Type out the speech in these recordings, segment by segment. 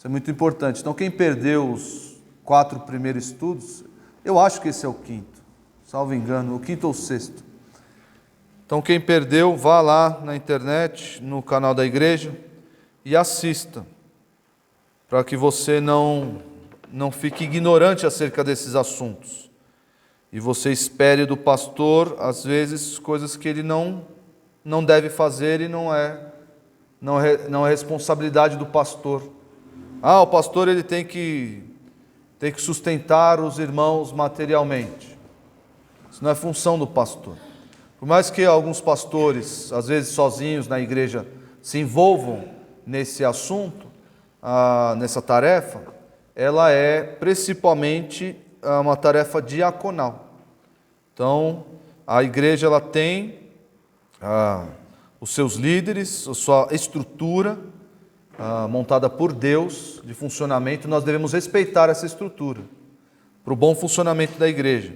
Isso é muito importante. Então, quem perdeu os 4 primeiros estudos, eu acho que esse é o 5º, salvo engano, o 5º ou o 6º. Então, quem perdeu, vá lá na internet, no canal da igreja e assista, para que você não fique ignorante acerca desses assuntos. E você espere do pastor, às vezes, coisas que ele não deve fazer e não é responsabilidade do pastor. O pastor ele tem que sustentar os irmãos materialmente. Isso não é função do pastor. Por mais que alguns pastores, às vezes sozinhos na igreja, se envolvam nesse assunto, nessa tarefa, ela é principalmente uma tarefa diaconal. Então, a igreja ela tem os seus líderes, a sua estrutura montada por Deus de funcionamento. Nós devemos respeitar essa estrutura para o bom funcionamento da igreja.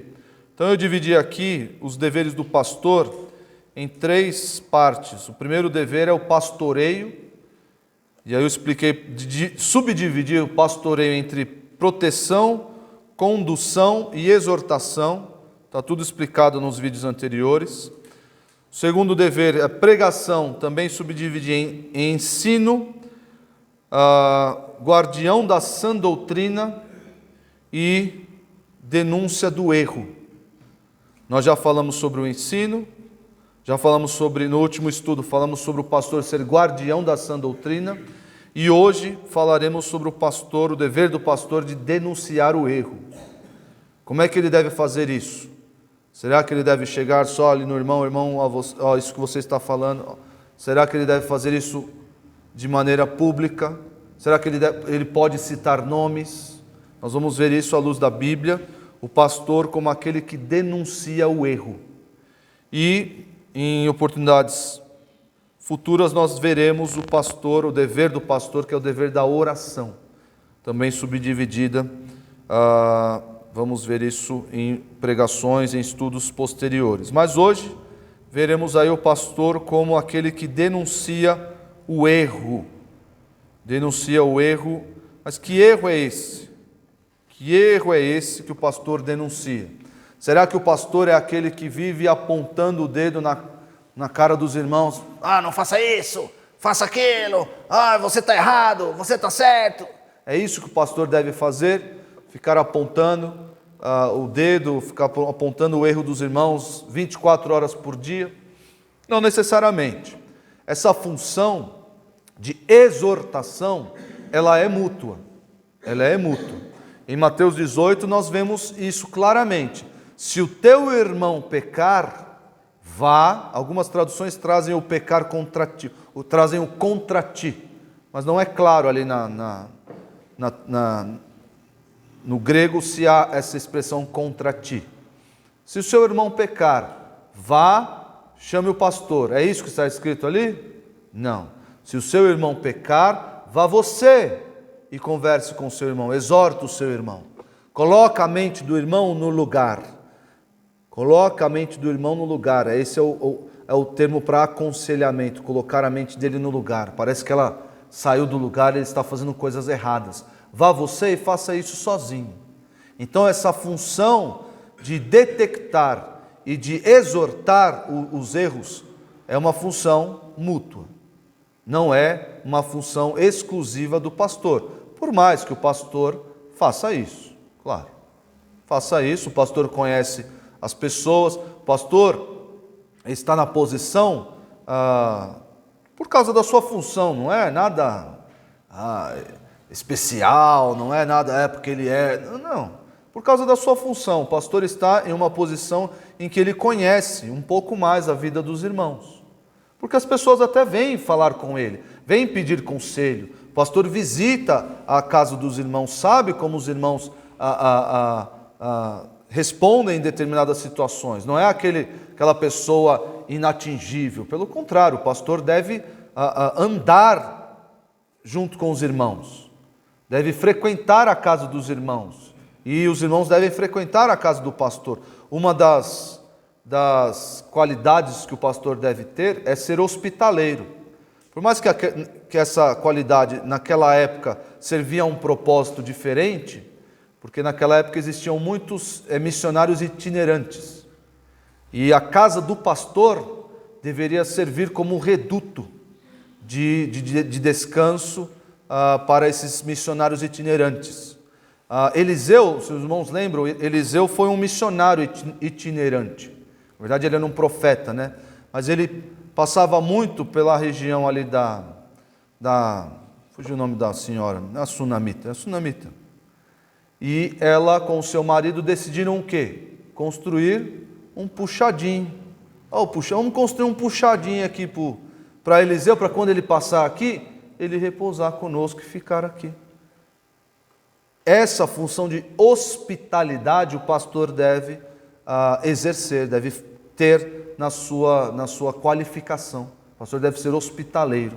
Então eu dividi aqui os deveres do pastor em 3 partes. O primeiro dever é o pastoreio, e aí eu expliquei, subdividi o pastoreio entre proteção, condução e exortação. Está tudo explicado nos vídeos anteriores. O segundo dever é pregação, também subdividi em ensino, guardião da sã doutrina e denúncia do erro. Nós já falamos sobre o ensino, já falamos no último estudo, falamos sobre o pastor ser guardião da sã doutrina, e hoje falaremos sobre o dever do pastor de denunciar o erro. Como é que ele deve fazer isso? Será que ele deve chegar só ali no irmão, isso que você está falando? Será que ele deve fazer isso de maneira pública? Será que ele pode citar nomes? Nós vamos ver isso à luz da Bíblia. O pastor como aquele que denuncia o erro. E em oportunidades futuras nós veremos o dever do pastor, que é o dever da oração, também subdividida. Vamos ver isso em pregações, em estudos posteriores. Mas hoje veremos aí o pastor como aquele que denuncia o erro. Denuncia o erro. Mas que erro é esse? Que erro é esse que o pastor denuncia? Será que o pastor é aquele que vive apontando o dedo na cara dos irmãos? Não faça isso, faça aquilo, você está errado, você está certo. É isso que o pastor deve fazer? Ficar apontando o dedo, ficar apontando o erro dos irmãos 24 horas por dia? Não necessariamente. Essa função de exortação, ela é mútua. Ela é mútua. Em Mateus 18 nós vemos isso claramente. Se o teu irmão pecar, vá. Algumas traduções trazem o pecar contra ti, trazem o contra ti, mas não é claro ali no grego se há essa expressão contra ti. Se o seu irmão pecar, vá, chame o pastor. É isso que está escrito ali? Não. Se o seu irmão pecar, vá você e converse com o seu irmão, exorta o seu irmão. Coloca a mente do irmão no lugar. Coloca a mente do irmão no lugar. Esse é o termo para aconselhamento, colocar a mente dele no lugar. Parece que ela saiu do lugar e ele está fazendo coisas erradas. Vá você e faça isso sozinho. Então essa função de detectar e de exortar os erros é uma função mútua. Não é uma função exclusiva do pastor. Por mais que o pastor faça isso, claro. Faça isso, o pastor conhece as pessoas, o pastor está na posição por causa da sua função, não é nada especial, não é nada, porque ele é... Não, por causa da sua função. O pastor está em uma posição em que ele conhece um pouco mais a vida dos irmãos. Porque as pessoas até vêm falar com ele, vêm pedir conselho. O pastor visita a casa dos irmãos, sabe como os irmãos respondem em determinadas situações. Não é aquela pessoa inatingível. Pelo contrário, o pastor deve andar junto com os irmãos. Deve frequentar a casa dos irmãos. E os irmãos devem frequentar a casa do pastor. Uma das qualidades que o pastor deve ter é ser hospitaleiro. Por mais que essa qualidade naquela época servia a um propósito diferente, porque naquela época existiam muitos missionários itinerantes. E a casa do pastor deveria servir como um reduto de descanso para esses missionários itinerantes. Eliseu, se os irmãos lembram, Eliseu foi um missionário itinerante. Na verdade, ele era um profeta, né? Mas ele passava muito pela região ali fugiu o nome da senhora, a Sunamita. E ela com o seu marido decidiram o quê? Construir um puxadinho. Vamos construir um puxadinho aqui para Eliseu, para quando ele passar aqui, ele repousar conosco e ficar aqui. Essa função de hospitalidade o pastor deve exercer, deve ter na sua qualificação. O pastor deve ser hospitaleiro.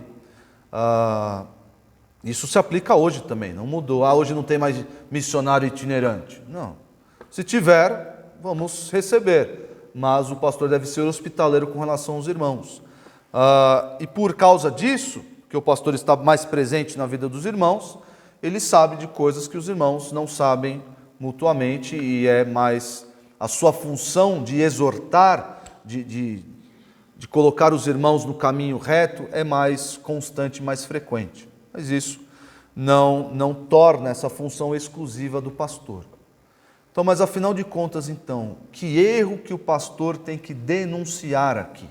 Isso se aplica hoje também, não mudou. Hoje não tem mais missionário itinerante. Não. Se tiver, vamos receber. Mas o pastor deve ser hospitaleiro com relação aos irmãos. E por causa disso, que o pastor está mais presente na vida dos irmãos, ele sabe de coisas que os irmãos não sabem mutuamente, e é mais a sua função de exortar, de colocar os irmãos no caminho reto, é mais constante, mais frequente. Mas isso não torna essa função exclusiva do pastor. Então, mas afinal de contas, então, que erro que o pastor tem que denunciar aqui?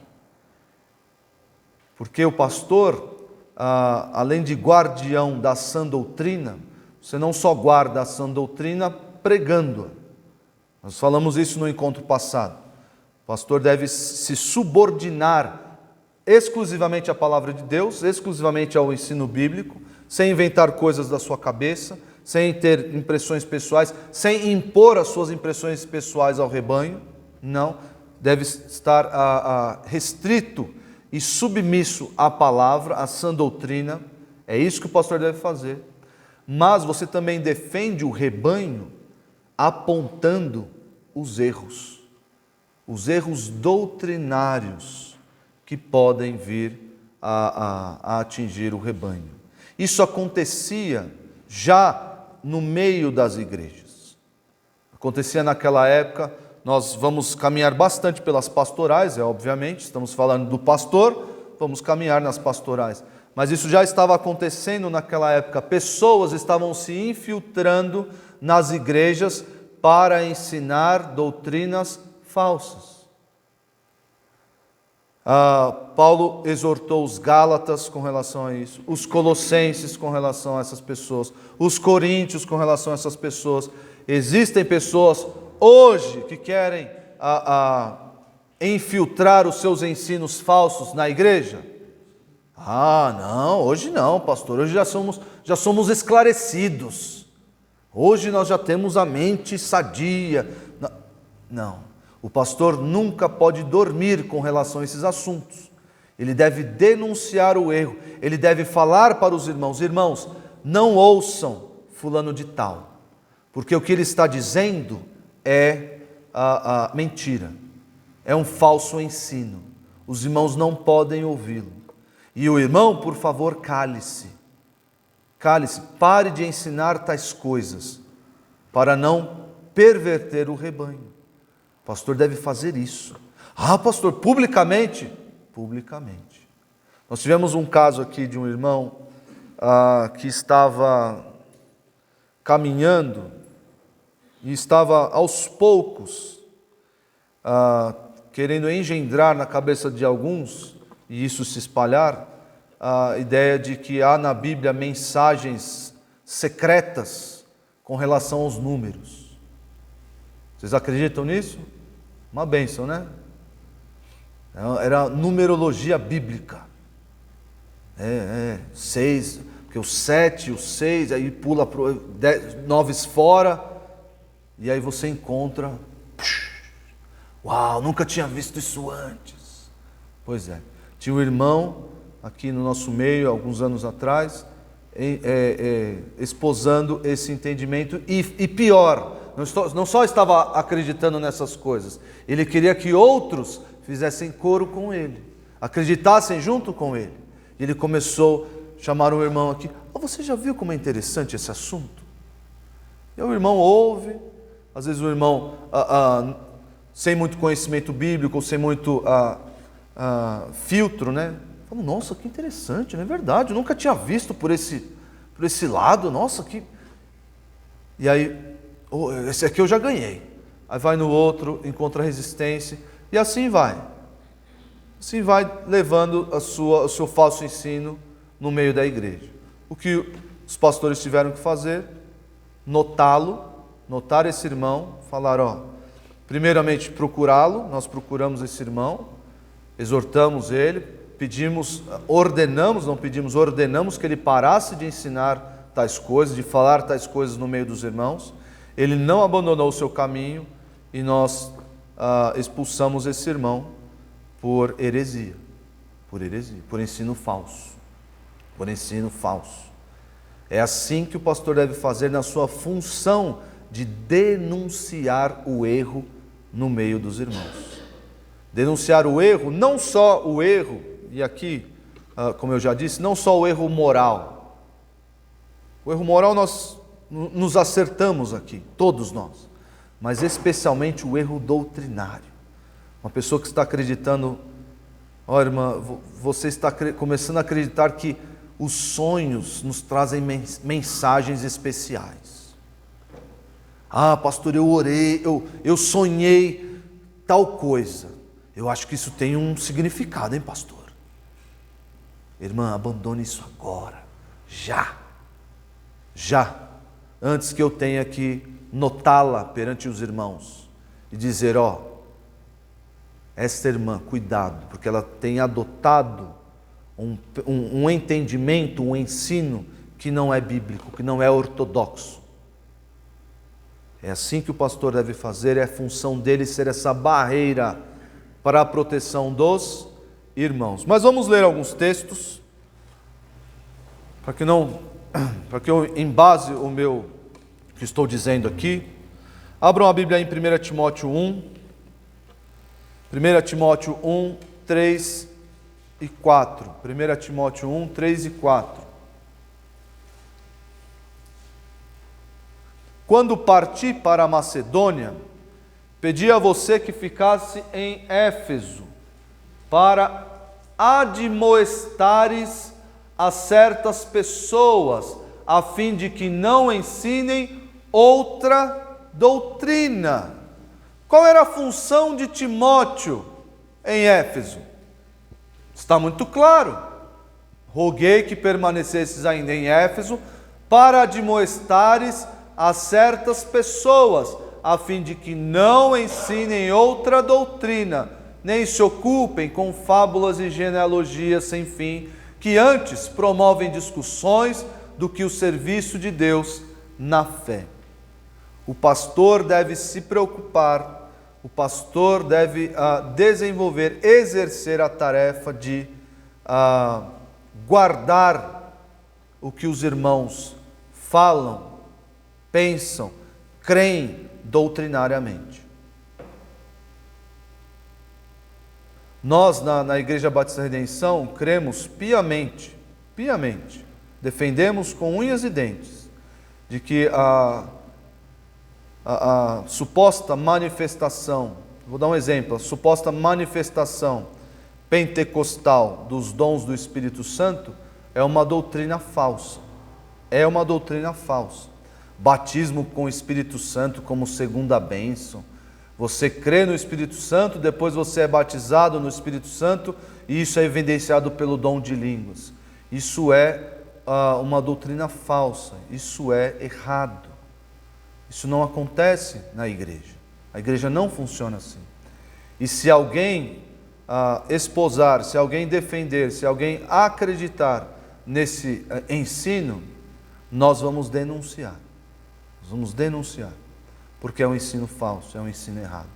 Porque o pastor, além de guardião da sã doutrina, você não só guarda a sã doutrina pregando-a. Nós falamos isso no encontro passado. O pastor deve se subordinar exclusivamente à palavra de Deus, exclusivamente ao ensino bíblico, sem inventar coisas da sua cabeça, sem ter impressões pessoais, sem impor as suas impressões pessoais ao rebanho. Não, deve estar restrito e submisso à palavra, à sã doutrina. É isso que o pastor deve fazer. Mas você também defende o rebanho apontando os erros doutrinários que podem vir a atingir o rebanho. Isso acontecia já no meio das igrejas. Acontecia naquela época. Nós vamos caminhar bastante pelas pastorais, obviamente, estamos falando do pastor, vamos caminhar nas pastorais. Mas isso já estava acontecendo naquela época. Pessoas estavam se infiltrando nas igrejas para ensinar doutrinas falsas. Paulo exortou os Gálatas com relação a isso, os Colossenses com relação a essas pessoas, os Coríntios com relação a essas pessoas. Existem pessoas hoje que querem infiltrar os seus ensinos falsos na igreja? Não, hoje não, pastor, hoje já somos esclarecidos. Hoje nós já temos a mente sadia. Não, o pastor nunca pode dormir com relação a esses assuntos. Ele deve denunciar o erro, ele deve falar para os irmãos: irmãos, não ouçam fulano de tal, porque o que ele está dizendo é mentira, é um falso ensino. Os irmãos não podem ouvi-lo. E o irmão, por favor, cale-se, pare de ensinar tais coisas, para não perverter o rebanho. O pastor deve fazer isso. Pastor, publicamente? Publicamente. Nós tivemos um caso aqui de um irmão que estava caminhando e estava aos poucos querendo engendrar na cabeça de alguns, e isso se espalhar, a ideia de que há na Bíblia mensagens secretas com relação aos números. Vocês acreditam nisso? Uma bênção, né? Era numerologia bíblica. 6, porque o 7, o 6, aí pula para 9 fora, e aí você encontra. Uau, nunca tinha visto isso antes. Pois é, tinha um irmão aqui no nosso meio, alguns anos atrás, esposando esse entendimento, e pior, não só estava acreditando nessas coisas, ele queria que outros fizessem coro com ele, acreditassem junto com ele. E ele começou, chamaram o irmão aqui, você já viu como é interessante esse assunto? E o irmão ouve, às vezes o irmão, sem muito conhecimento bíblico, sem muito filtro, né? Fala, nossa, que interessante, não é verdade? Eu nunca tinha visto por esse lado, nossa, que... E aí, esse aqui eu já ganhei. Aí vai no outro, encontra resistência, e assim vai. Assim vai levando o seu falso ensino no meio da igreja. O que os pastores tiveram que fazer? Notar esse irmão, falar, primeiramente procurá-lo, nós procuramos esse irmão, exortamos ele, ordenamos que ele parasse de ensinar tais coisas, de falar tais coisas no meio dos irmãos. Ele não abandonou o seu caminho e nós expulsamos esse irmão por heresia, por ensino falso. É assim que o pastor deve fazer na sua função de denunciar o erro no meio dos irmãos. Denunciar o erro, não só o erro, e aqui, como eu já disse, não só o erro moral. O erro moral nós nos acertamos aqui, todos nós, mas especialmente o erro doutrinário. Uma pessoa que está acreditando, irmã, você está começando a acreditar que os sonhos nos trazem mensagens especiais. Pastor, eu orei, eu sonhei tal coisa. Eu acho que isso tem um significado, hein, pastor? Irmã, abandone isso agora, já, antes que eu tenha que notá-la perante os irmãos e dizer, esta irmã, cuidado, porque ela tem adotado um entendimento, um ensino que não é bíblico, que não é ortodoxo. É assim que o pastor deve fazer, é a função dele ser essa barreira para a proteção dos irmãos. Mas vamos ler alguns textos, para que eu embase o que estou dizendo aqui. Abram a Bíblia em 1 Timóteo 1, 1 Timóteo 1, 3 e 4. 1 Timóteo 1, 3 e 4. Quando parti para a Macedônia, pedi a você que ficasse em Éfeso, para admoestares a certas pessoas, a fim de que não ensinem outra doutrina. Qual era a função de Timóteo em Éfeso? Está muito claro. Roguei que permanecesses ainda em Éfeso, para admoestares a certas pessoas, a fim de que não ensinem outra doutrina, nem se ocupem com fábulas e genealogias sem fim, que antes promovem discussões do que o serviço de Deus na fé. O pastor deve se preocupar, o pastor deve desenvolver, exercer a tarefa de guardar o que os irmãos falam, pensam, creem doutrinariamente. Nós, na Igreja Batista Redenção, cremos piamente, defendemos com unhas e dentes, de que a suposta manifestação, vou dar um exemplo, a suposta manifestação pentecostal dos dons do Espírito Santo é uma doutrina falsa. Batismo com o Espírito Santo como segunda bênção. Você crê no Espírito Santo, depois você é batizado no Espírito Santo e isso é evidenciado pelo dom de línguas. Isso é uma doutrina falsa, isso é errado. Isso não acontece na igreja. A igreja não funciona assim. E se alguém esposar, se alguém defender, se alguém acreditar nesse ensino, nós vamos denunciar. Porque é um ensino falso, é um ensino errado.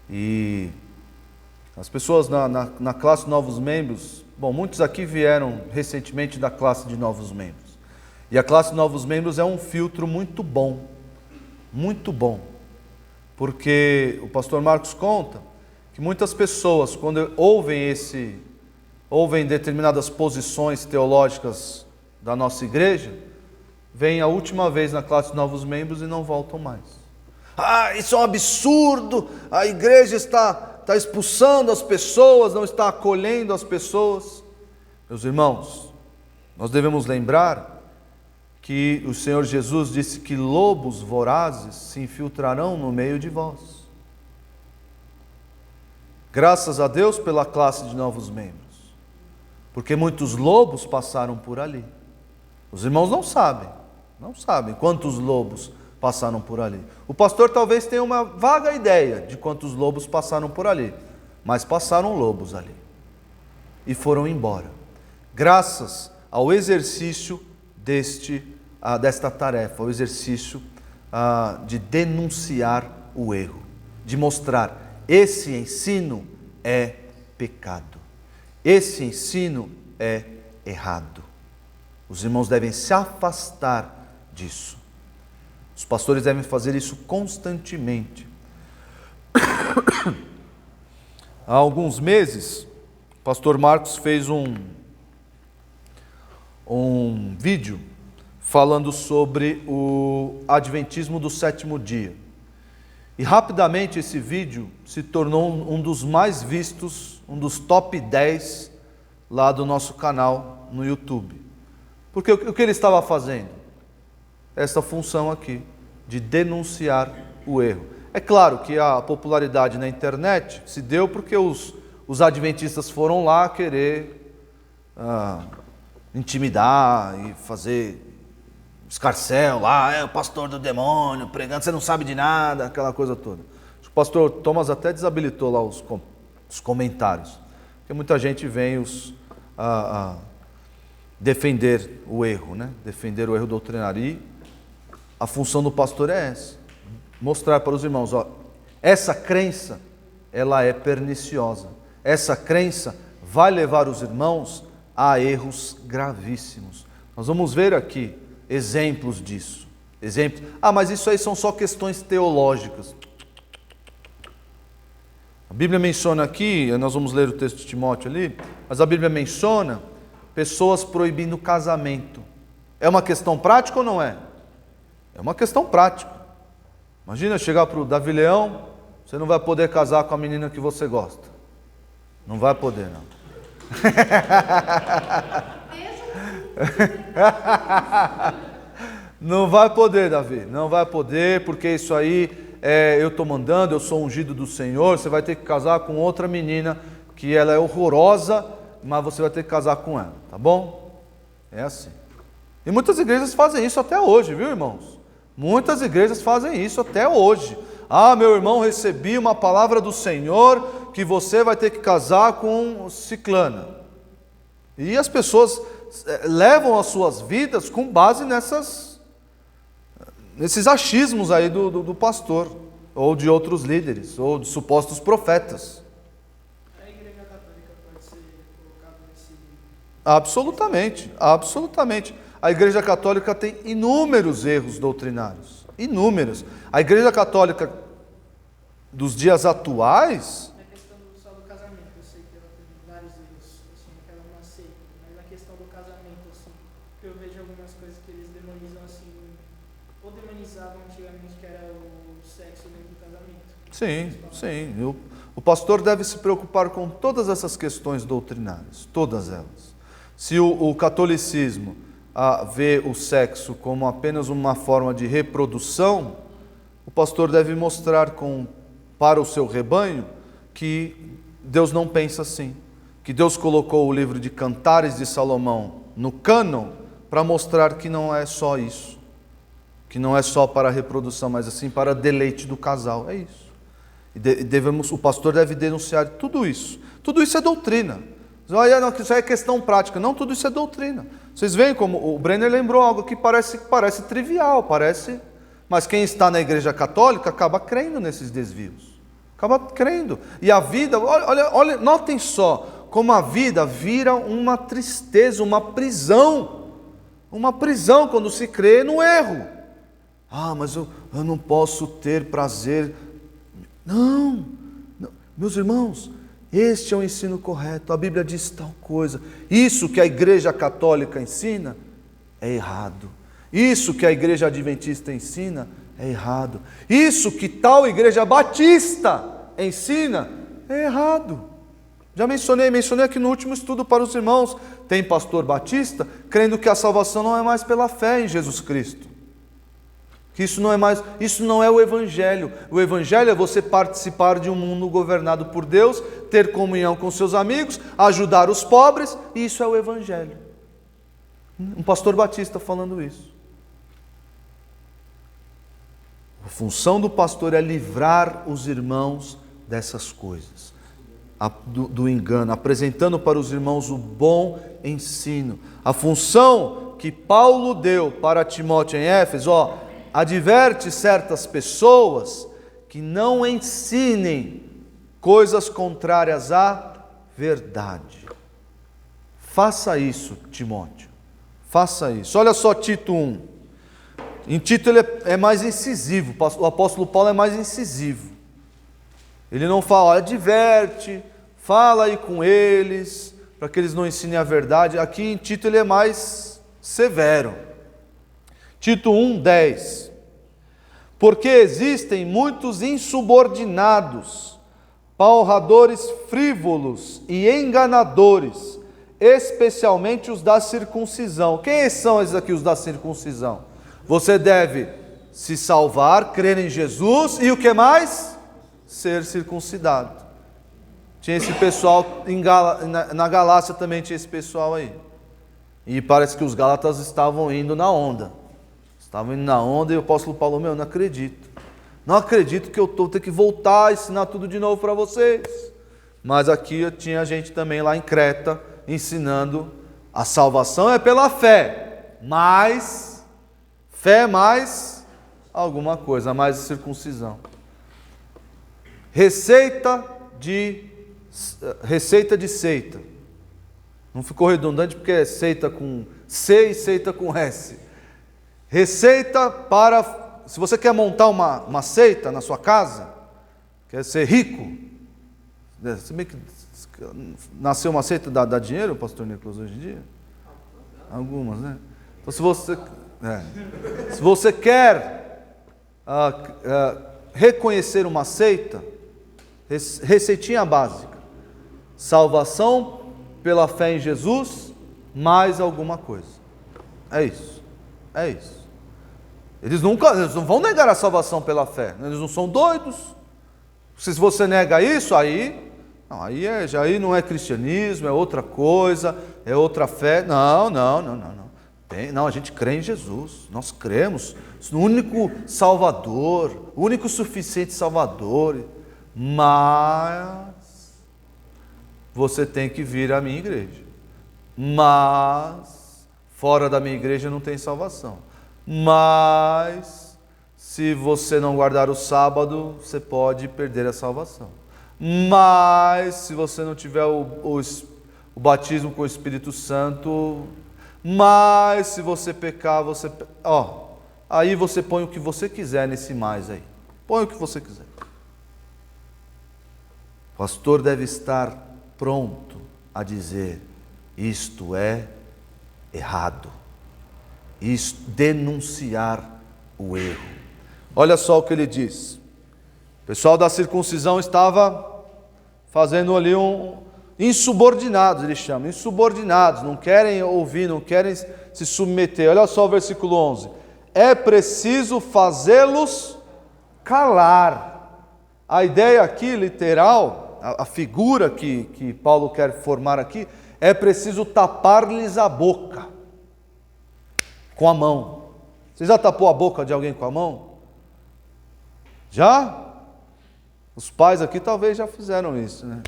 E as pessoas na classe Novos Membros, muitos aqui vieram recentemente da classe de Novos Membros. E a classe Novos Membros é um filtro muito bom, porque o pastor Marcos conta que muitas pessoas, quando ouvem ouvem determinadas posições teológicas da nossa igreja, vêm a última vez na classe de novos membros e não voltam mais. Ah, isso é um absurdo, a igreja está expulsando as pessoas, não está acolhendo as pessoas. Meus irmãos, nós devemos lembrar que o Senhor Jesus disse que lobos vorazes se infiltrarão no meio de vós. Graças a Deus pela classe de novos membros, porque muitos lobos passaram por ali. Os irmãos não sabem quantos lobos passaram por ali. O pastor talvez tenha uma vaga ideia de quantos lobos passaram por ali, mas passaram lobos ali e foram embora, graças ao exercício desta tarefa, o exercício de denunciar o erro, de mostrar: esse ensino é pecado, esse ensino é errado. Os irmãos devem se afastar disso. Os pastores devem fazer isso constantemente. Há alguns meses, o pastor Marcos fez um vídeo falando sobre o adventismo do sétimo dia. E rapidamente esse vídeo se tornou um dos mais vistos, um dos top 10 lá do nosso canal no YouTube. Porque o que ele estava fazendo? Essa função aqui, de denunciar o erro. É claro que a popularidade na internet se deu porque os adventistas foram lá querer intimidar e fazer escarcéu lá, é o pastor do demônio, pregando, você não sabe de nada, aquela coisa toda. O pastor Thomas até desabilitou lá os comentários, porque muita gente vem defender o erro, né? Defender o erro doutrinário. E a função do pastor é essa: mostrar para os irmãos, essa crença, ela é perniciosa, essa crença vai levar os irmãos a erros gravíssimos. Nós vamos ver aqui exemplos disso. Mas isso aí são só questões teológicas. A Bíblia menciona aqui, nós vamos ler o texto de Timóteo ali, mas a Bíblia menciona pessoas proibindo casamento. É uma questão prática ou não é? É uma questão prática. Imagina chegar para o Davi Leão: você não vai poder casar com a menina que você gosta. Não vai poder, não. Não vai poder, Davi, não vai poder, porque isso aí eu estou mandando, eu sou ungido do Senhor. Você vai ter que casar com outra menina que ela é horrorosa, mas você vai ter que casar com ela, tá bom? É assim. E muitas igrejas fazem isso até hoje, viu, irmãos? Muitas igrejas fazem isso até hoje. Meu irmão, recebi uma palavra do Senhor que você vai ter que casar com ciclana. E as pessoas levam as suas vidas com base nesses achismos aí do pastor, ou de outros líderes, ou de supostos profetas. A igreja católica pode ser colocada nesse... Absolutamente, absolutamente. A igreja católica tem inúmeros erros doutrinários, inúmeros. A igreja católica dos dias atuais... Na questão só do casamento, eu sei que ela tem vários erros, assim, que ela não aceita, mas na questão do casamento, assim, eu vejo algumas coisas que eles demonizam, assim, ou demonizavam antigamente, que era o sexo dentro do casamento. Sim, sim. O pastor deve se preocupar com todas essas questões doutrinárias, todas elas. Se o catolicismo vê o sexo como apenas uma forma de reprodução, o pastor deve mostrar para o seu rebanho que Deus não pensa assim, que Deus colocou o livro de Cantares de Salomão no cânon para mostrar que não é só isso, que não é só para a reprodução, mas assim para deleite do casal. É isso. O pastor deve denunciar tudo isso. Tudo isso é doutrina. Isso é questão prática. Não, tudo isso é doutrina. Vocês veem como o Brenner lembrou algo que parece trivial, mas quem está na igreja católica acaba crendo nesses desvios. Acaba crendo. E a vida, olha, notem só como a vida vira uma tristeza, uma prisão. Uma prisão quando se crê no erro. Mas eu não posso ter prazer. Não, meus irmãos, Este é o ensino correto, a Bíblia diz tal coisa. Isso que a Igreja Católica ensina é errado. Isso que a Igreja Adventista ensina é errado. Isso que tal Igreja Batista ensina é errado. Já mencionei aqui no último estudo para os irmãos. Tem pastor batista crendo que a salvação não é mais pela fé em Jesus Cristo. Que isso não é o Evangelho. O Evangelho é você participar de um mundo governado por Deus, ter comunhão com seus amigos, ajudar os pobres, e isso é o Evangelho. Um pastor batista falando isso. A função do pastor é livrar os irmãos dessas coisas, do engano, apresentando para os irmãos o bom ensino. A função que Paulo deu para Timóteo em Éfeso, adverte certas pessoas que não ensinem coisas contrárias à verdade. Faça isso, Timóteo. Faça isso. Olha só Tito 1. Em Tito ele é mais incisivo. O apóstolo Paulo é mais incisivo. Ele não fala, adverte, fala aí com eles, para que eles não ensinem a verdade. Aqui em Tito ele é mais severo. Tito 1:10. Porque existem muitos insubordinados, palradores frívolos e enganadores, especialmente os da circuncisão. Quem são esses aqui, os da circuncisão? Você deve se salvar, crer em Jesus e o que mais? Ser circuncidado. Tinha esse pessoal, na Galácia também tinha esse pessoal aí. E parece que os gálatas estavam indo na onda. Estavam indo na onda e o apóstolo Paulo, não acredito. Não acredito que eu vou ter que voltar a ensinar tudo de novo para vocês. Mas aqui tinha gente também lá em Creta ensinando a salvação é pela fé, mas fé mais alguma coisa, mais circuncisão. Receita de seita. Não ficou redundante porque é seita com C e seita com S. Receita para... Se você quer montar uma seita na sua casa, quer ser rico, se bem que nasceu uma seita, dá dinheiro, pastor Nicolas, hoje em dia? Algumas, né? Então se você quer reconhecer uma seita, receitinha básica: salvação pela fé em Jesus, mais alguma coisa. É isso. Eles não vão negar a salvação pela fé. Eles não são doidos. Se você nega isso, aí não é cristianismo, é outra coisa, é outra fé. Não. Não, a gente crê em Jesus. Nós cremos no único Salvador, o único suficiente Salvador. Mas você tem que vir à minha igreja. Mas fora da minha igreja não tem salvação. Mas se você não guardar o sábado, você pode perder a salvação. Mas se você não tiver o batismo com o Espírito Santo, mas se você pecar, aí você põe o que você quiser nesse mais aí. Põe o que você quiser. O pastor deve estar pronto a dizer: isto é errado. Denunciar o erro. Olha só o que ele diz. O pessoal da circuncisão estava fazendo ali insubordinados, ele chama, insubordinados, não querem ouvir, não querem se submeter. Olha só o versículo 11. É preciso fazê-los calar. A ideia aqui, literal, a figura que Paulo quer formar aqui, é preciso tapar-lhes a boca. Com a mão. Você já tapou a boca de alguém com a mão? Já? Os pais aqui talvez já fizeram isso, né?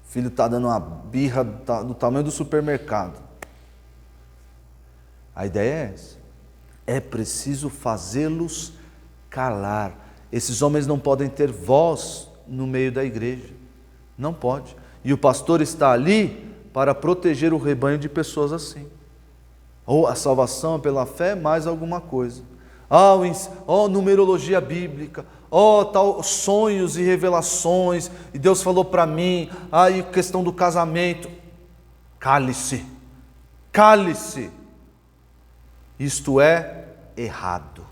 O filho está dando uma birra do tamanho do supermercado. A ideia é essa. É preciso fazê-los calar. Esses homens não podem ter voz no meio da igreja. Não pode. E o pastor está ali para proteger o rebanho de pessoas assim. Ou a salvação é pela fé, mais alguma coisa. Numerologia bíblica, tal, sonhos e revelações, e Deus falou para mim, e questão do casamento. Cale-se, cale-se. Isto é errado.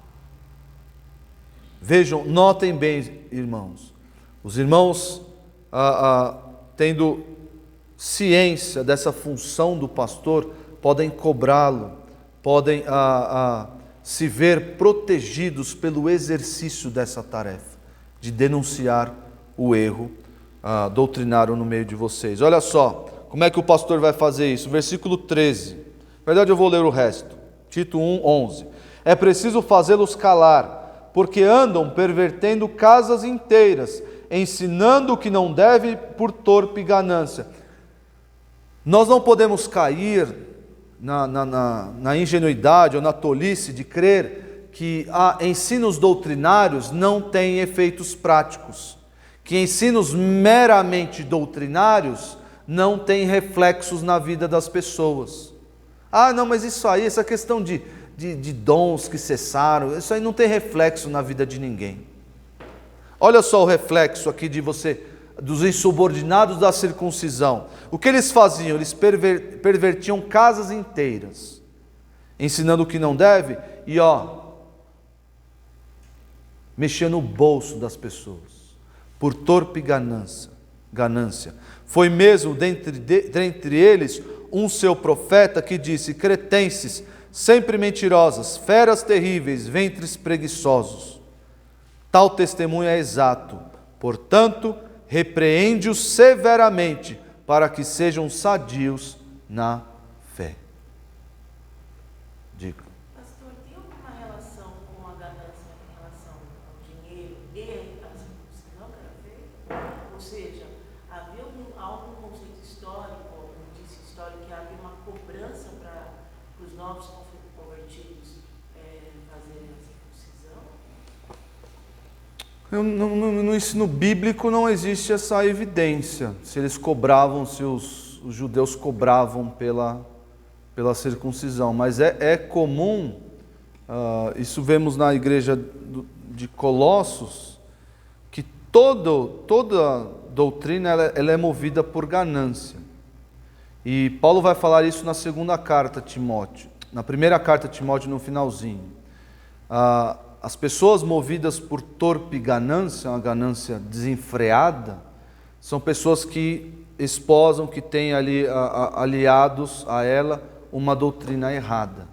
Vejam, notem bem, irmãos. Os irmãos, tendo ciência dessa função do pastor, podem cobrá-lo, podem se ver protegidos pelo exercício dessa tarefa, de denunciar o erro doutrinário no meio de vocês. Olha só, como é que o pastor vai fazer isso? Versículo 13. Na verdade eu vou ler o resto. Tito 1:11. É preciso fazê-los calar, porque andam pervertendo casas inteiras, ensinando o que não deve por torpe ganância. Nós não podemos cair na ingenuidade ou na tolice de crer que ensinos doutrinários não têm efeitos práticos, que ensinos meramente doutrinários não têm reflexos na vida das pessoas. Não, mas isso aí, essa questão de dons que cessaram, isso aí não tem reflexo na vida de ninguém. Olha só o reflexo aqui dos insubordinados da circuncisão. O que eles faziam? Eles pervertiam casas inteiras, ensinando o que não deve e mexia no bolso das pessoas, por torpe ganância. Foi mesmo dentre eles um seu profeta que disse: cretenses, sempre mentirosas, feras terríveis, ventres preguiçosos. Tal testemunho é exato, portanto, repreende-os severamente, para que sejam sadios na fé. Diga. Pastor, tem alguma relação com a ganância em relação ao dinheiro e à circuncisão que era feita? Ou seja, havia algum conceito histórico, algum indício histórico, que havia uma cobrança para os novos convertidos fazerem a circuncisão? No ensino bíblico não existe essa evidência, se eles cobravam, se os judeus cobravam pela circuncisão, mas é comum, isso vemos na igreja de Colossos, que toda doutrina ela é movida por ganância, e Paulo vai falar isso na segunda carta a Timóteo, na primeira carta a Timóteo no finalzinho. As pessoas movidas por torpe ganância, uma ganância desenfreada, são pessoas que esposam, que têm ali aliados a ela uma doutrina errada.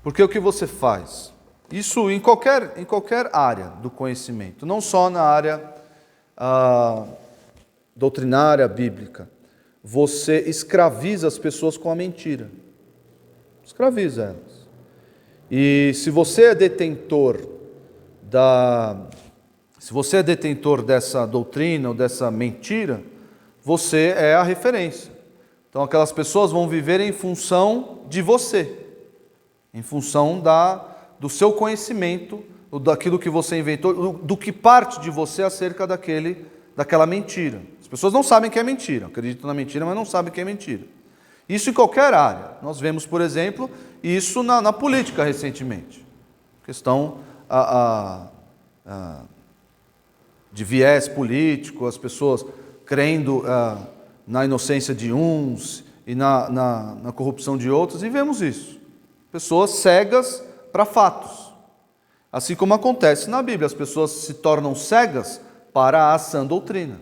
Porque o que você faz? Isso em qualquer área do conhecimento, não só na área doutrinária bíblica. Você escraviza as pessoas com a mentira. Escraviza elas. E se você é detentor dessa doutrina ou dessa mentira, você é a referência. Então aquelas pessoas vão viver em função de você, em função do seu conhecimento, daquilo que você inventou, do que parte de você acerca daquela mentira. As pessoas não sabem que é mentira, acreditam na mentira, mas não sabem que é mentira. Isso em qualquer área. Nós vemos, por exemplo, isso na política recentemente. Questão de viés político, as pessoas crendo na inocência de uns e na corrupção de outros, e vemos isso. Pessoas cegas para fatos. Assim como acontece na Bíblia, as pessoas se tornam cegas para a sã doutrina.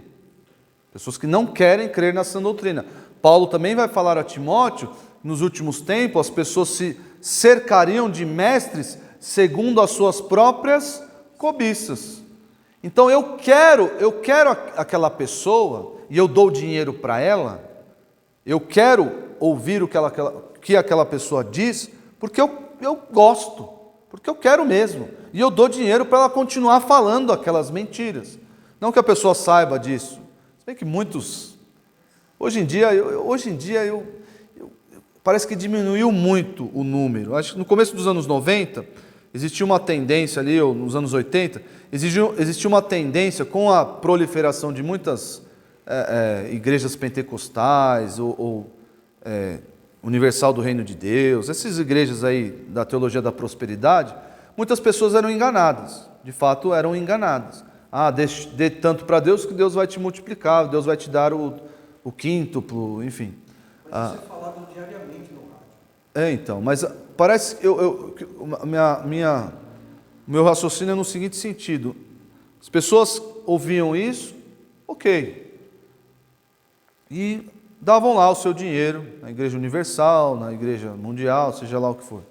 Pessoas que não querem crer na sã doutrina. Paulo também vai falar a Timóteo, nos últimos tempos as pessoas se cercariam de mestres segundo as suas próprias cobiças. Então eu quero aquela pessoa, e eu dou dinheiro para ela, eu quero ouvir o que aquela pessoa diz, porque eu gosto, porque eu quero mesmo, e eu dou dinheiro para ela continuar falando aquelas mentiras. Não que a pessoa saiba disso. Se bem que muitos... Hoje em dia, parece que diminuiu muito o número. Acho que no começo dos anos 90, existia uma tendência ali, ou nos anos 80, existia uma tendência com a proliferação de muitas igrejas pentecostais, ou Universal do Reino de Deus, essas igrejas aí da teologia da prosperidade, muitas pessoas eram enganadas, de fato eram enganadas. Dê tanto para Deus que Deus vai te multiplicar, Deus vai te dar o quíntuplo, enfim. Mas isso é falado diariamente no rádio. Então, mas parece que meu raciocínio é no seguinte sentido: as pessoas ouviam isso, ok, e davam lá o seu dinheiro na Igreja Universal, na Igreja Mundial, seja lá o que for.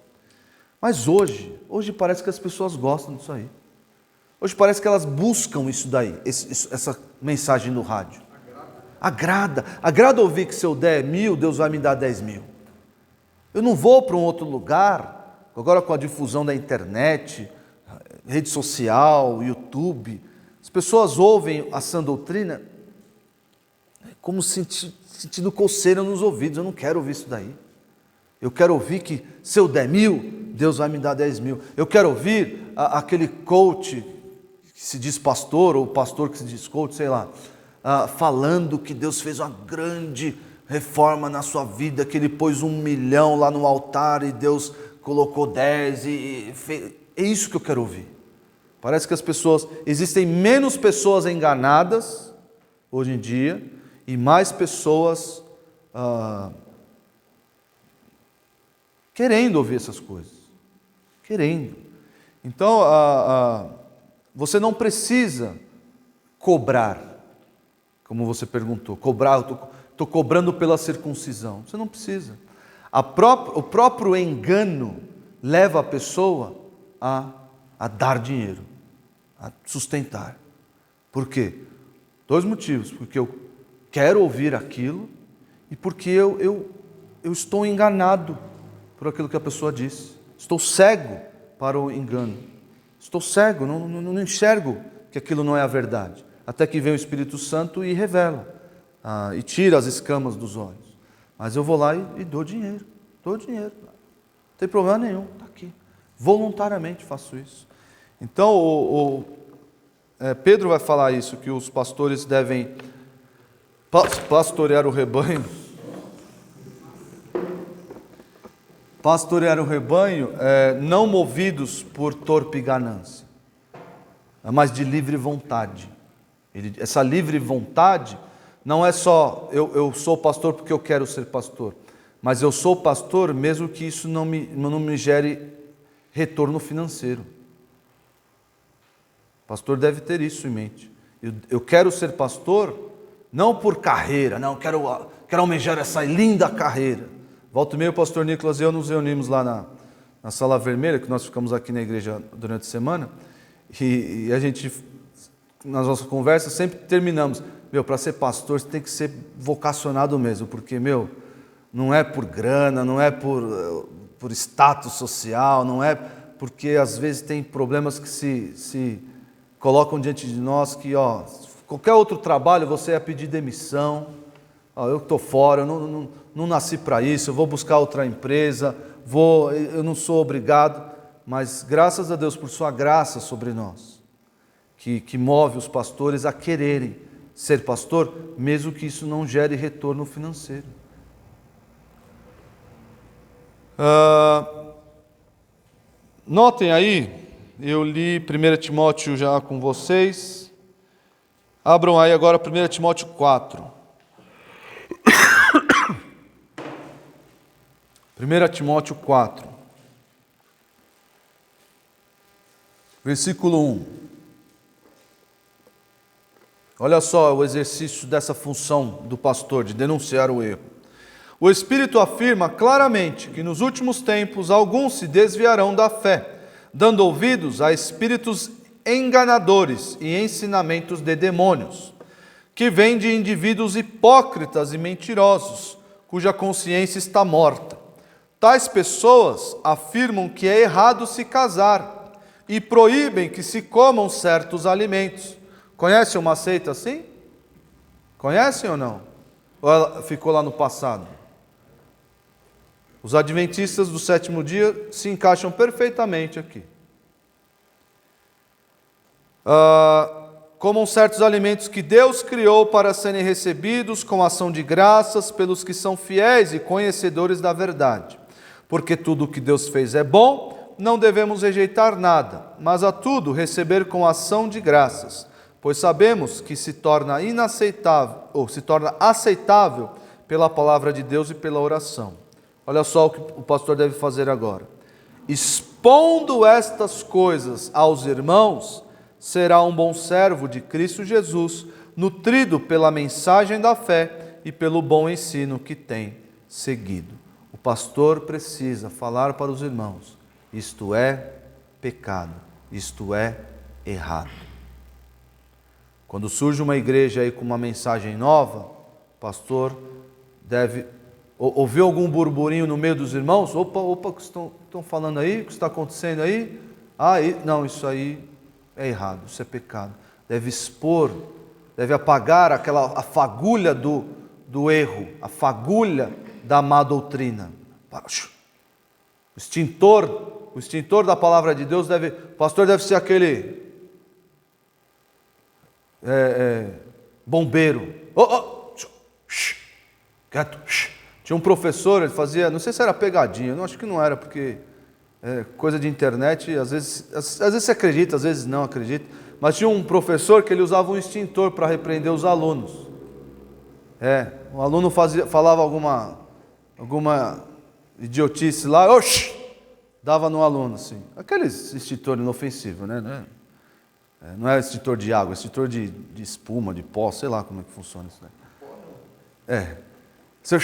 Mas hoje parece que as pessoas gostam disso aí. Hoje parece que elas buscam isso daí, essa mensagem no rádio. Agrada ouvir que se eu der 1.000, Deus vai me dar 10.000. Eu não vou para um outro lugar, agora com a difusão da internet, rede social, YouTube, as pessoas ouvem a sã doutrina como sentindo coceira nos ouvidos. Eu não quero ouvir isso daí. Eu quero ouvir que se eu der 1.000, Deus vai me dar 10.000. Eu quero ouvir aquele coach que se diz pastor, ou pastor que se diz coach, sei lá, falando que Deus fez uma grande reforma na sua vida, que Ele pôs 1 milhão lá no altar e Deus colocou 10 e fez. É isso que eu quero ouvir. Parece que existem menos pessoas enganadas hoje em dia e mais pessoas querendo ouvir essas coisas. Querendo. Então, você não precisa cobrar, como você perguntou, cobrar, estou cobrando pela circuncisão. Você não precisa. O próprio engano leva a pessoa a dar dinheiro, a sustentar. Por quê? 2 motivos. Porque eu quero ouvir aquilo e porque eu estou enganado por aquilo que a pessoa disse. Estou cego para o engano. Estou cego, não enxergo que aquilo não é a verdade. Até que vem o Espírito Santo e revela, e tira as escamas dos olhos. Mas eu vou lá e dou dinheiro. Não tem problema nenhum, está aqui. Voluntariamente faço isso. Então, Pedro vai falar isso, que os pastores devem pastorear o rebanho. Pastorear o rebanho, não movidos por torpe ganância, mas de livre vontade. Essa livre vontade não é só eu sou pastor porque eu quero ser pastor, mas eu sou pastor mesmo que isso não me gere retorno financeiro. O pastor deve ter isso em mente. Eu quero ser pastor não por carreira, não, quero almejar essa linda carreira. Volta e meia, o pastor Nicolas e eu nos reunimos lá na Sala Vermelha, que nós ficamos aqui na igreja durante a semana, e a gente, nas nossas conversas, sempre terminamos, para ser pastor você tem que ser vocacionado mesmo, porque, não é por grana, não é por status social, não é porque às vezes tem problemas que se colocam diante de nós, que qualquer outro trabalho você ia pedir demissão, eu estou fora, eu não nasci para isso, eu vou buscar outra empresa, eu não sou obrigado, mas graças a Deus por sua graça sobre nós, que move os pastores a quererem ser pastor, mesmo que isso não gere retorno financeiro. Notem aí, eu li 1 Timóteo já com vocês, abram aí agora 1 Timóteo 4. 1 Timóteo 4, versículo 1. Olha só o exercício dessa função do pastor, de denunciar o erro. O Espírito afirma claramente que nos últimos tempos alguns se desviarão da fé, dando ouvidos a espíritos enganadores e ensinamentos de demônios, que vêm de indivíduos hipócritas e mentirosos, cuja consciência está morta. Tais pessoas afirmam que é errado se casar e proíbem que se comam certos alimentos. Conhece uma seita assim? Conhecem ou não? Ou ela ficou lá no passado? Os adventistas do 7º dia se encaixam perfeitamente aqui. Comam certos alimentos que Deus criou para serem recebidos com ação de graças pelos que são fiéis e conhecedores da verdade. Porque tudo o que Deus fez é bom, não devemos rejeitar nada, mas a tudo receber com ação de graças, pois sabemos que se torna inaceitável, ou se torna aceitável pela palavra de Deus e pela oração. Olha só o que o pastor deve fazer agora. Expondo estas coisas aos irmãos, será um bom servo de Cristo Jesus, nutrido pela mensagem da fé e pelo bom ensino que tem seguido. O pastor precisa falar para os irmãos: isto é pecado, isto é errado. Quando surge uma igreja aí com uma mensagem nova, o pastor deve ouvir algum burburinho no meio dos irmãos. Opa, o que estão falando aí? O que está acontecendo aí? Não, isso aí é errado, isso é pecado. Deve expor, deve apagar a fagulha do erro, a fagulha da má doutrina. O extintor da palavra de Deus o pastor deve ser aquele bombeiro. Quieto. Tinha um professor, ele fazia, não sei se era pegadinha, não, acho que não era, porque coisa de internet, às vezes você acredita, às vezes não acredita, mas tinha um professor que ele usava um extintor para repreender os alunos. O aluno falava alguma idiotice lá, dava no aluno, assim. Aqueles extintor inofensivo, né? Não é extintor de água, é extintor de espuma, de pó, sei lá como é que funciona isso, né? Você,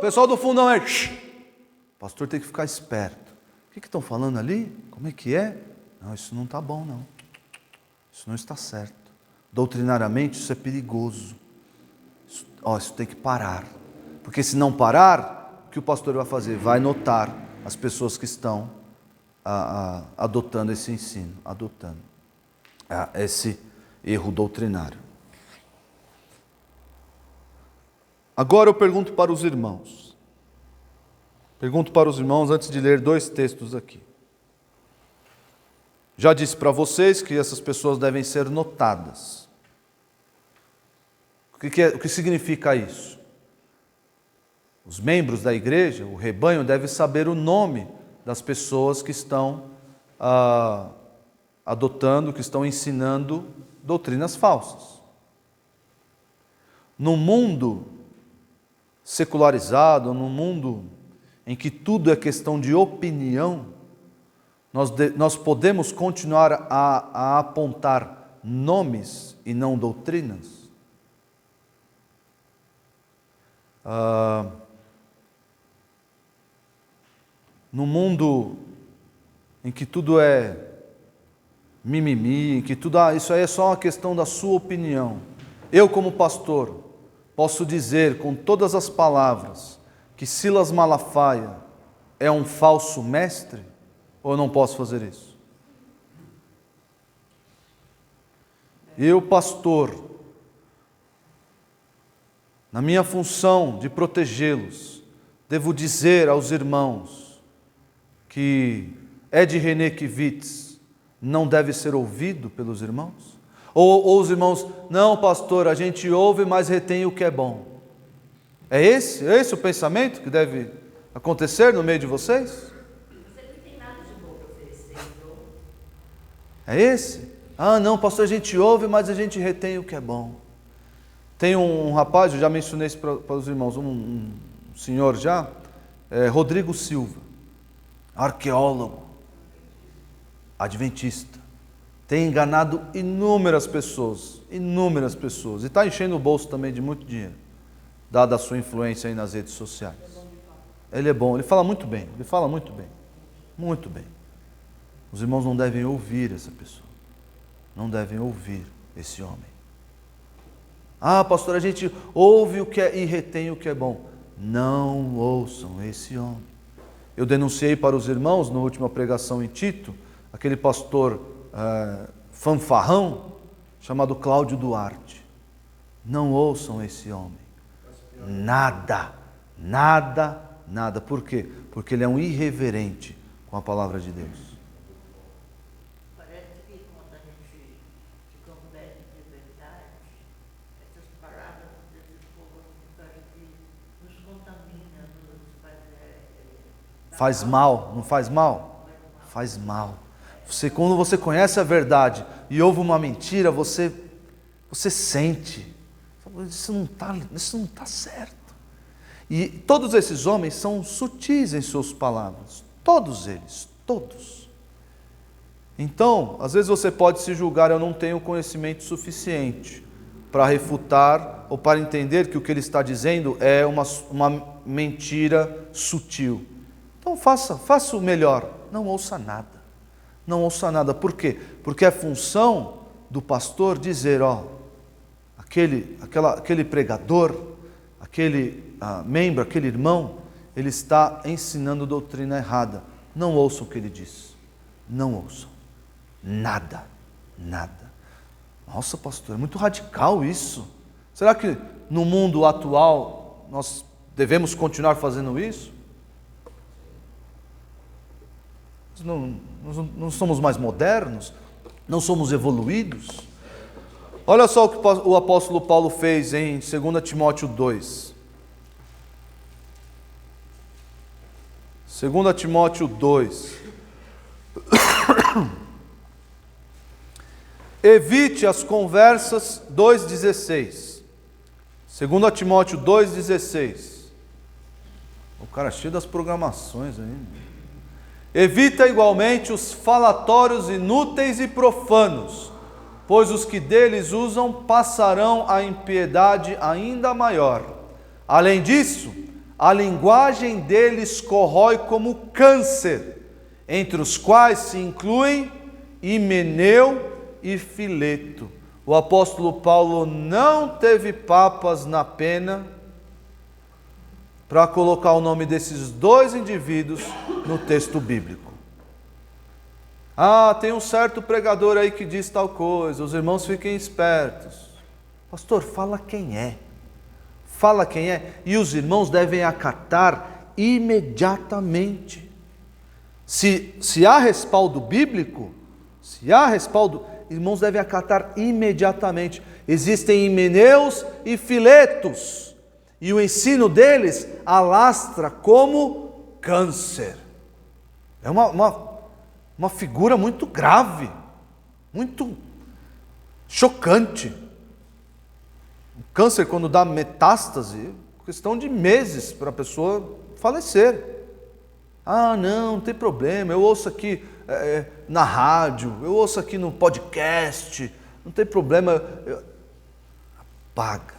pessoal do fundão aí. O pastor tem que ficar esperto. O que estão falando ali? Como é que é? Não, isso não está bom, não. Isso não está certo. Doutrinariamente, isso é perigoso. Isso tem que parar. Porque se não parar, o que o pastor vai fazer? Vai notar as pessoas que estão adotando esse ensino, adotando esse erro doutrinário. Agora eu pergunto para os irmãos. Pergunto para os irmãos antes de ler 2 textos aqui. Já disse para vocês que essas pessoas devem ser notadas. O que significa isso? Os membros da igreja, o rebanho, deve saber o nome das pessoas que estão adotando, que estão ensinando doutrinas falsas. No mundo secularizado, no mundo em que tudo é questão de opinião, nós podemos continuar a apontar nomes e não doutrinas? No mundo em que tudo é mimimi, em que tudo isso aí é só uma questão da sua opinião, eu como pastor posso dizer com todas as palavras que Silas Malafaia é um falso mestre? Ou eu não posso fazer isso? Eu, pastor, na minha função de protegê-los, devo dizer aos irmãos que Ed René Kivitz não deve ser ouvido pelos irmãos? Ou os irmãos, não, pastor, a gente ouve, mas retém o que é bom. É esse o pensamento que deve acontecer no meio de vocês? Você não tem nada de bom para oferecer, então. É esse? Não, pastor, a gente ouve, mas a gente retém o que é bom. Tem um rapaz, eu já mencionei isso para os irmãos, um senhor já, Rodrigo Silva, arqueólogo, adventista. Tem enganado inúmeras pessoas, e está enchendo o bolso também de muito dinheiro, dada a sua influência aí nas redes sociais. Ele é bom, ele fala muito bem, muito bem. Os irmãos não devem ouvir essa pessoa, não devem ouvir esse homem. Pastor, a gente ouve o que é e retém o que é bom. Não ouçam esse homem. Eu denunciei para os irmãos, na última pregação em Tito, aquele pastor fanfarrão, chamado Cláudio Duarte. Não ouçam esse homem. Nada. Por quê? Porque ele é um irreverente com a palavra de Deus. Parece que quando a gente se converte de verdade, essas palavras desse povo parece que nos contamina, nos faz Faz mal, não faz mal? Faz mal. Quando você conhece a verdade e ouve uma mentira, você sente. Isso não está certo. E todos esses homens são sutis em suas palavras. Todos eles, todos. Então, às vezes você pode se julgar, eu não tenho conhecimento suficiente para refutar ou para entender que o que ele está dizendo é uma mentira sutil. Então faça o melhor, não ouça nada. Não ouça nada. Por quê? Porque é função do pastor dizer, aquele pregador, aquele membro, aquele irmão, ele está ensinando doutrina errada. Não ouçam o que ele diz. Não ouçam. Nada. Nossa, pastor, é muito radical isso. Será que no mundo atual nós devemos continuar fazendo isso? Não somos mais modernos? Não somos evoluídos? Olha só o que o apóstolo Paulo fez em 2 Timóteo 2. 2 Timóteo 2. Evite as conversas, 2,16. 2 Timóteo 2,16. O cara é cheio das programações ainda. Evita igualmente os falatórios inúteis e profanos, pois os que deles usam passarão a impiedade ainda maior. Além disso, a linguagem deles corrói como câncer, entre os quais se incluem Himeneu e Fileto. O apóstolo Paulo não teve papas na pena para colocar o nome desses dois indivíduos no texto bíblico. Tem um certo pregador aí que diz tal coisa, os irmãos fiquem espertos. Pastor, fala quem é. Fala quem é. E os irmãos devem acatar imediatamente. Se há respaldo bíblico, irmãos devem acatar imediatamente. Existem Himeneus e Filetos, e o ensino deles alastra como câncer. É uma figura muito grave, muito chocante. O câncer, quando dá metástase, questão de meses para a pessoa falecer. Não tem problema, eu ouço aqui na rádio, eu ouço aqui no podcast, não tem problema. Apaga.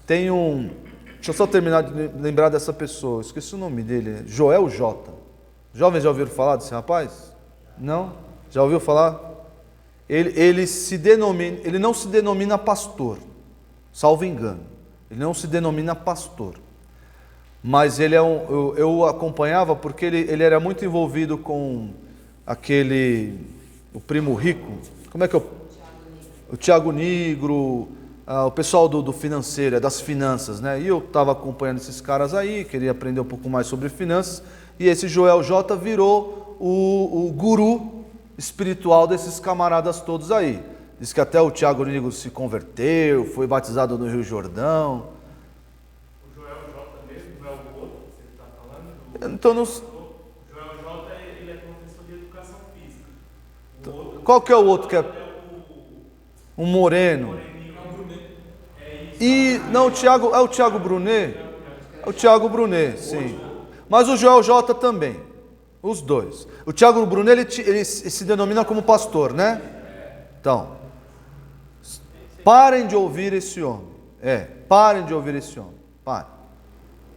Deixa eu só terminar de lembrar dessa pessoa, esqueci o nome dele, Joel J. Jovens já ouviram falar desse rapaz? Não? Já ouviu falar? Ele não se denomina pastor, salvo engano. Ele não se denomina pastor. Mas ele eu o acompanhava porque ele era muito envolvido com o primo rico. Como é que é o Tiago Negro, o pessoal do financeiro, das finanças, né? E eu estava acompanhando esses caras aí, queria aprender um pouco mais sobre finanças. E esse Joel J virou o guru espiritual desses camaradas todos aí. Diz que até o Tiago Negro se converteu, foi batizado no Rio Jordão. O Joel J mesmo, não é o outro que você está falando? Então, O Joel J ele é professor de educação física. Qual que é o outro que é? Um moreno. Não, é o Tiago Brunet. É o Tiago Brunet, sim. Mas o Joel J também. Os dois. O Tiago Brunet, ele se denomina como pastor, né? Então, parem de ouvir esse homem. Parem de ouvir esse homem. Parem.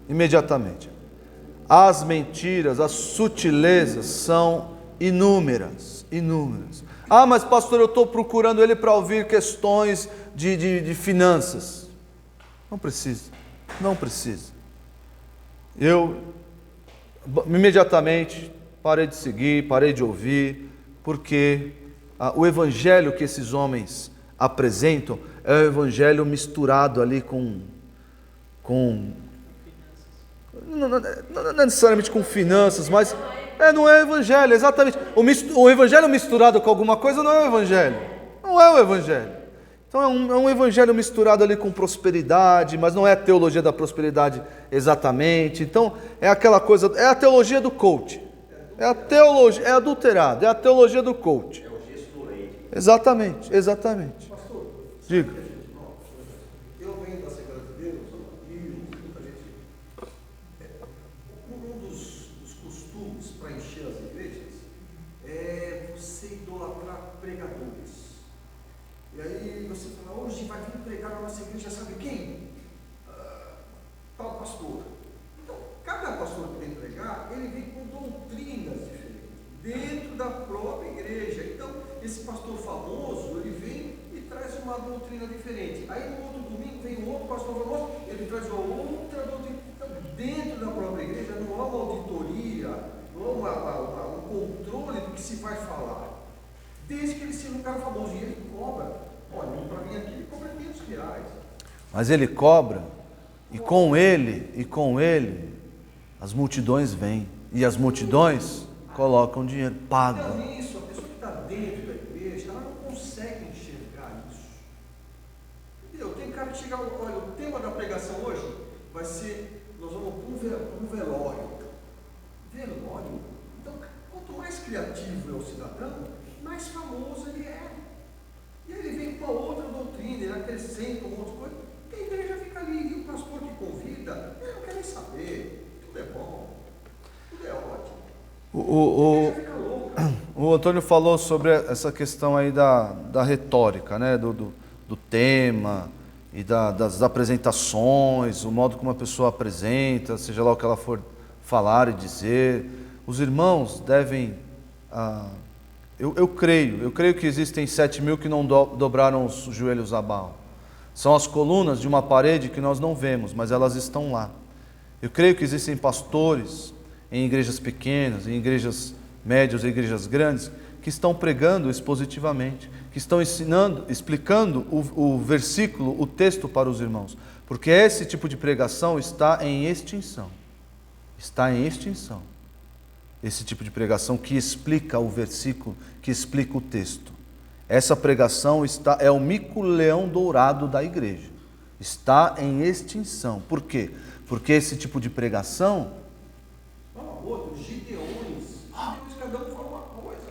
Imediatamente. As mentiras, as sutilezas são inúmeras. Mas pastor, eu estou procurando ele para ouvir questões de finanças. Não precisa. Eu imediatamente parei de seguir, parei de ouvir, porque o evangelho que esses homens apresentam é o evangelho misturado ali com não necessariamente com finanças, mas não é evangelho, exatamente. O evangelho misturado com alguma coisa não é o evangelho. Não é o evangelho. Então é um evangelho misturado ali com prosperidade, mas não é a teologia da prosperidade exatamente. Então é aquela coisa, é a teologia do coach. É a teologia, é adulterado, é a teologia do coach. É o gesto do leite. Exatamente, exatamente. Pastor, Diga. eu venho da Assembleia de Deus, e muita gente. Um dos costumes para encher as igrejas é você idolatrar pregadores. E aí você fala, hoje vai vir pregar na nossa igreja, sabe quem? Tal pastor. Então, cada pastor que vem pregar, ele vem com doutrinas diferentes, dentro da própria igreja. Então, esse pastor famoso, ele vem e traz uma doutrina diferente. Aí no outro domingo vem outro pastor famoso, ele traz uma outra doutrina. Então, dentro da própria igreja não há uma auditoria, não há um controle do que se vai falar. Desde que ele seja um cara famoso, e ele cobra. Olha, para mim aqui ele cobra R$500. Mas ele cobra, e com ele, as multidões vêm. E as multidões colocam dinheiro, pagam. Então isso, a pessoa que está dentro da igreja, ela não consegue enxergar isso. Entendeu? Tem cara que chega, olha, o tema da pregação hoje vai ser, nós vamos para um velório. Velório? Então, quanto mais criativo é o cidadão, mais famoso ele é. E aí ele vem com uma outra doutrina, ele acrescenta uma outra coisa, e a igreja fica ali, e o pastor que convida, ele não quer nem saber, tudo é bom, tudo é ótimo. A igreja fica louca. O Antônio falou sobre essa questão aí da retórica, né? do tema e das apresentações, o modo como a pessoa apresenta, seja lá o que ela for falar e dizer. Os irmãos devem... Eu creio que existem 7.000 que não dobraram os joelhos a Baal. São as colunas de uma parede que nós não vemos, mas elas estão lá. Eu creio que existem pastores em igrejas pequenas, em igrejas médias, em igrejas grandes, que estão pregando expositivamente, que estão ensinando, explicando o versículo, o texto para os irmãos. Porque esse tipo de pregação está em extinção. Está em extinção. Esse tipo de pregação que explica o versículo, que explica o texto. Essa pregação é o mico-leão dourado da igreja. Está em extinção. Por quê? Porque esse tipo de pregação... Outros Gideões, cada um fala uma coisa.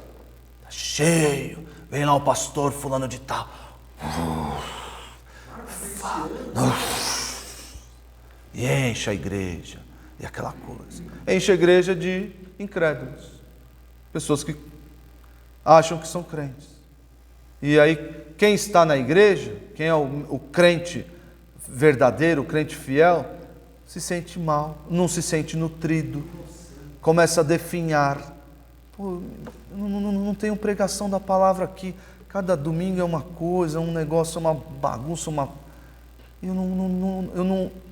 Está cheio. Vem lá o pastor fulano de tal. E enche a igreja. E aquela coisa. Enche a igreja de incrédulos. Pessoas que acham que são crentes. E aí, quem está na igreja, quem é o crente verdadeiro, o crente fiel, se sente mal, não se sente nutrido, começa a definhar. Pô, não tenho pregação da palavra aqui. Cada domingo é uma coisa, um negócio, uma bagunça, eu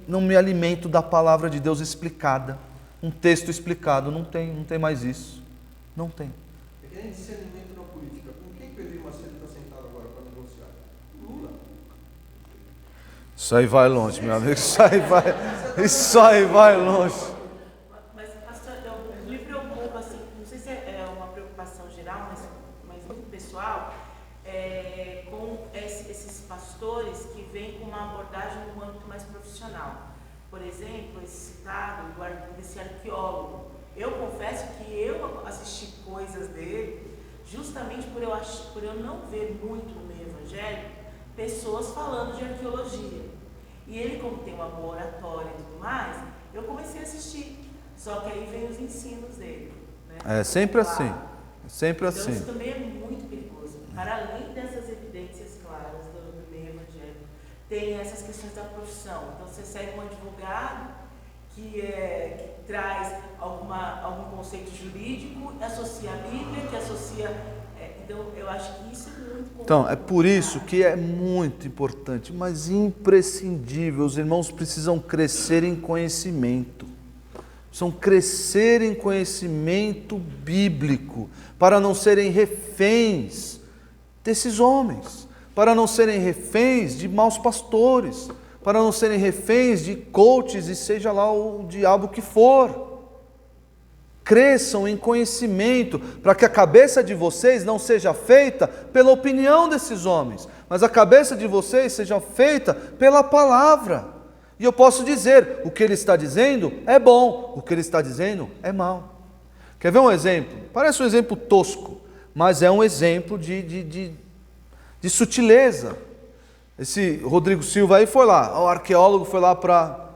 não me alimento da palavra de Deus explicada. Um texto explicado, não tem mais isso. Não tem. É que nem discernimento na política. Com quem Pedro Macedo está sentado agora para negociar? Lula. Isso aí vai longe, meu amigo. Isso aí vai longe. Mas, pastor, eu me preocupo, assim, não sei se é uma preocupação geral, mas muito pessoal, com esses pastores que vêm com uma abordagem no âmbito mais profissional. Por exemplo, esse citado, desse arqueólogo. Eu confesso que eu assisti coisas dele justamente por eu não ver muito no meio evangélico pessoas falando de arqueologia. E ele, como tem uma boa oratória e tudo mais, eu comecei a assistir. Só que aí vem os ensinos dele. Né? É sempre assim. É sempre então, assim. isso também é muito perigoso. Para além dessas evidências claras do meio evangélico, tem essas questões da profissão. Então, você segue um advogado que traz algum conceito jurídico, associa a Bíblia, que associa... então, eu acho que isso é muito complicado. Então, é por isso que é muito importante, mas imprescindível. Os irmãos precisam crescer em conhecimento. Precisam crescer em conhecimento bíblico, para não serem reféns desses homens, para não serem reféns de maus pastores, para não serem reféns de coaches e seja lá o diabo que for. Cresçam em conhecimento, para que a cabeça de vocês não seja feita pela opinião desses homens, mas a cabeça de vocês seja feita pela palavra. E eu posso dizer, o que ele está dizendo é bom, o que ele está dizendo é mau. Quer ver um exemplo? Parece um exemplo tosco, mas é um exemplo de sutileza. Esse Rodrigo Silva aí foi lá, o arqueólogo foi lá para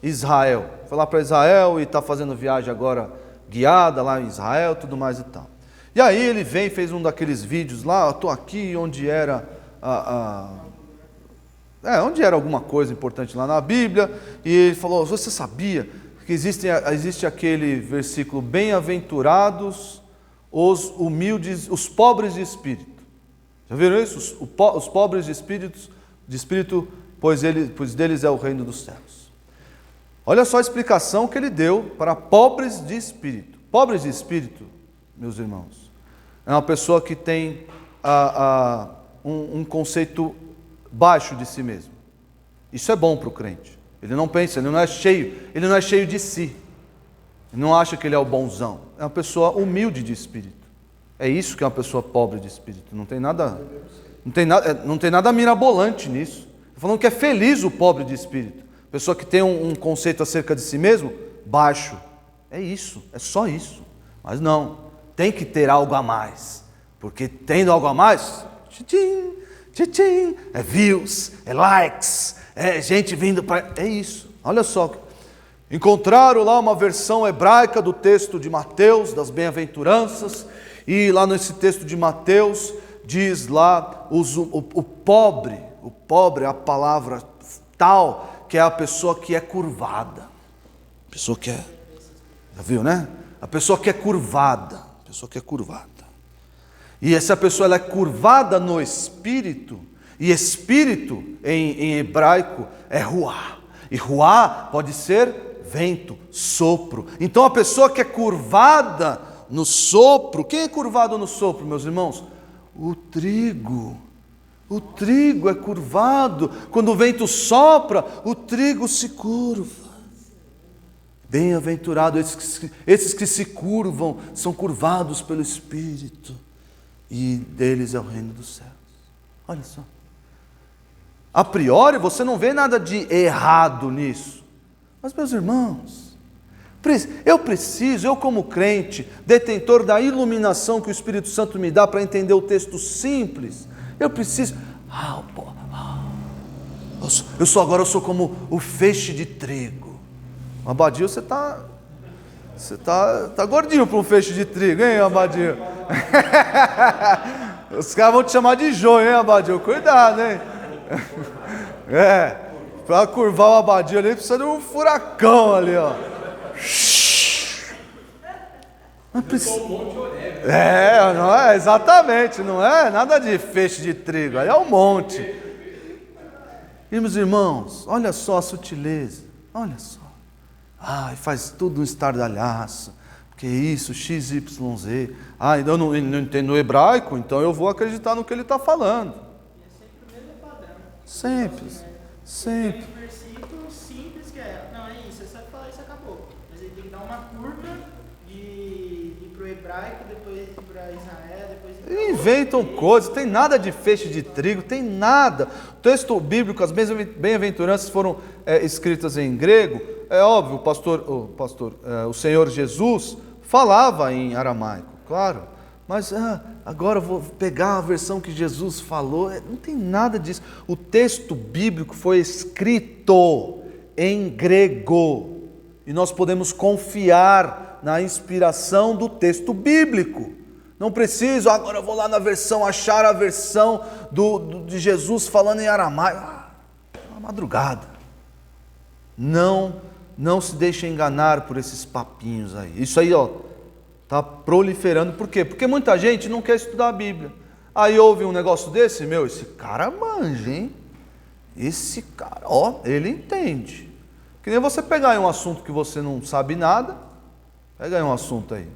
Israel. Foi lá para Israel e está fazendo viagem agora guiada lá em Israel, tudo mais e tal. E aí ele vem, fez um daqueles vídeos lá, estou aqui onde era onde era alguma coisa importante lá na Bíblia, e ele falou, você sabia que existe aquele versículo, bem-aventurados os humildes, os pobres de espírito. Já viram isso? Os pobres de espírito, pois deles é o reino dos céus. Olha só a explicação que ele deu para pobres de espírito. Pobres de espírito, meus irmãos, é uma pessoa que tem um conceito baixo de si mesmo. Isso é bom para o crente. Ele não pensa, ele não é cheio de si. Ele não acha que ele é o bonzão. É uma pessoa humilde de espírito. É isso que é uma pessoa pobre de espírito. Não tem nada mirabolante nisso. Estou falando que é feliz o pobre de espírito. Pessoa que tem um conceito acerca de si mesmo baixo. É isso, é só isso. Mas não, tem que ter algo a mais. Porque tendo algo a mais, tchim, tchim, é views, é likes, é gente vindo para... É isso, olha só. Encontraram lá uma versão hebraica do texto de Mateus, das bem-aventuranças, e lá nesse texto de Mateus, diz lá, o pobre, a palavra tal, que é a pessoa que é curvada. A pessoa que é... Já viu, né? A pessoa que é curvada. E essa pessoa ela é curvada no espírito, e espírito em hebraico é ruá. E ruá pode ser vento, sopro. Então a pessoa que é curvada no sopro, quem é curvado no sopro, meus irmãos? O trigo. O trigo é curvado. Quando o vento sopra, o trigo se curva. Bem-aventurado esses que se curvam, são curvados pelo Espírito, e deles é o reino dos céus. Olha só. A priori você não vê nada de errado nisso. Mas, meus irmãos, eu como crente, detentor da iluminação que o Espírito Santo me dá para entender o texto simples, eu preciso... Eu sou como o feixe de trigo. Abadio, você tá gordinho para um feixe de trigo, hein, Abadio? Os caras vão te chamar de joio, hein, Abadio? Cuidado, hein? Para curvar o Abadio ali, precisa de um furacão ali, ó. Não é, exatamente, não é nada de feixe de trigo, aí é um monte. E, meus irmãos, olha só a sutileza, olha só. Faz tudo um estardalhaço, porque isso, XYZ. Eu não entendo o hebraico, então eu vou acreditar no que ele está falando. E é sempre o mesmo padrão. Sempre. Tem um versículo simples que é, não, é isso, você sabe falar isso, acabou. Mas ele tem que dar uma curva de ir para o hebraico, depois ir para Israel, depois ir para... Inventam coisas, tem nada de feixe de trigo, tem nada. O texto bíblico, as bem-aventuranças foram escritas em grego. É óbvio, o Senhor Jesus falava em aramaico, claro. Mas agora eu vou pegar a versão que Jesus falou. Não tem nada disso. O texto bíblico foi escrito em grego. E nós podemos confiar na inspiração do texto bíblico. Não preciso, agora eu vou lá na versão, achar a versão de Jesus falando em aramaico. Uma madrugada. Não se deixe enganar por esses papinhos aí. Isso aí, está proliferando. Por quê? Porque muita gente não quer estudar a Bíblia. Aí ouve um negócio desse, esse cara manja, hein? Esse cara, ele entende. Que nem você pegar aí um assunto que você não sabe nada, pega aí um assunto aí.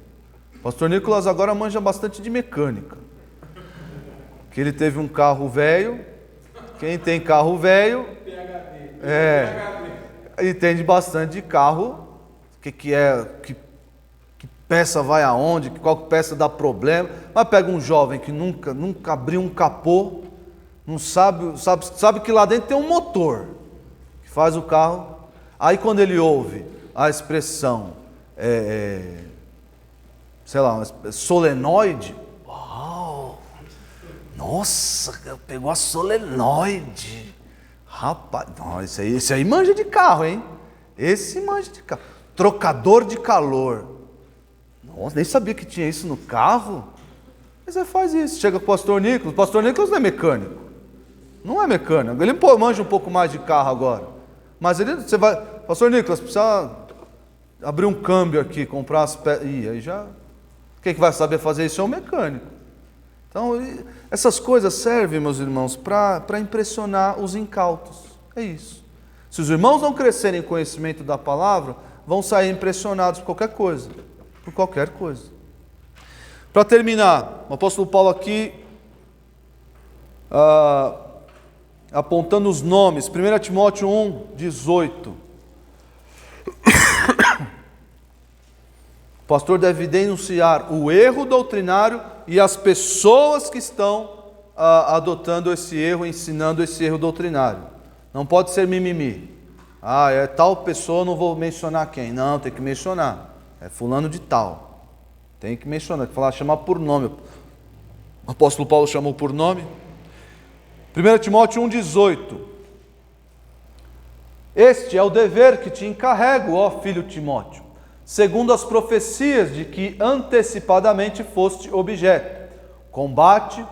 O pastor Nicolas agora manja bastante de mecânica. Que ele teve um carro velho. Quem tem carro velho... entende bastante de carro, que peça vai aonde, qual peça dá problema. Mas pega um jovem que nunca abriu um capô, não sabe que lá dentro tem um motor que faz o carro. Aí quando ele ouve a expressão, sei lá, solenoide, uau, nossa, pegou a solenoide. Rapaz, não, esse aí manja de carro, hein? Esse manja de carro. Trocador de calor. Nossa, nem sabia que tinha isso no carro. Mas você faz isso. Chega com o pastor Nicolas. O pastor Nicolas não é mecânico. Não é mecânico. Ele manja um pouco mais de carro agora. Mas você vai... Pastor Nicolas, precisa abrir um câmbio aqui, comprar as peças. Ih, aí já... Quem que vai saber fazer isso é o mecânico. Então, essas coisas servem, meus irmãos, para impressionar os incautos. É isso. Se os irmãos não crescerem em conhecimento da palavra, vão sair impressionados por qualquer coisa. Por qualquer coisa. Para terminar, o apóstolo Paulo aqui, apontando os nomes, 1 Timóteo 1, 18. O pastor deve denunciar o erro doutrinário e as pessoas que estão adotando esse erro, ensinando esse erro doutrinário. Não pode ser mimimi. É tal pessoa, não vou mencionar quem. Não, tem que mencionar. É fulano de tal. Tem que mencionar, tem que chamar por nome. O apóstolo Paulo chamou por nome. 1 Timóteo 1,18. Este é o dever que te encarrego, ó filho Timóteo, segundo as profecias de que antecipadamente foste objeto. Combate,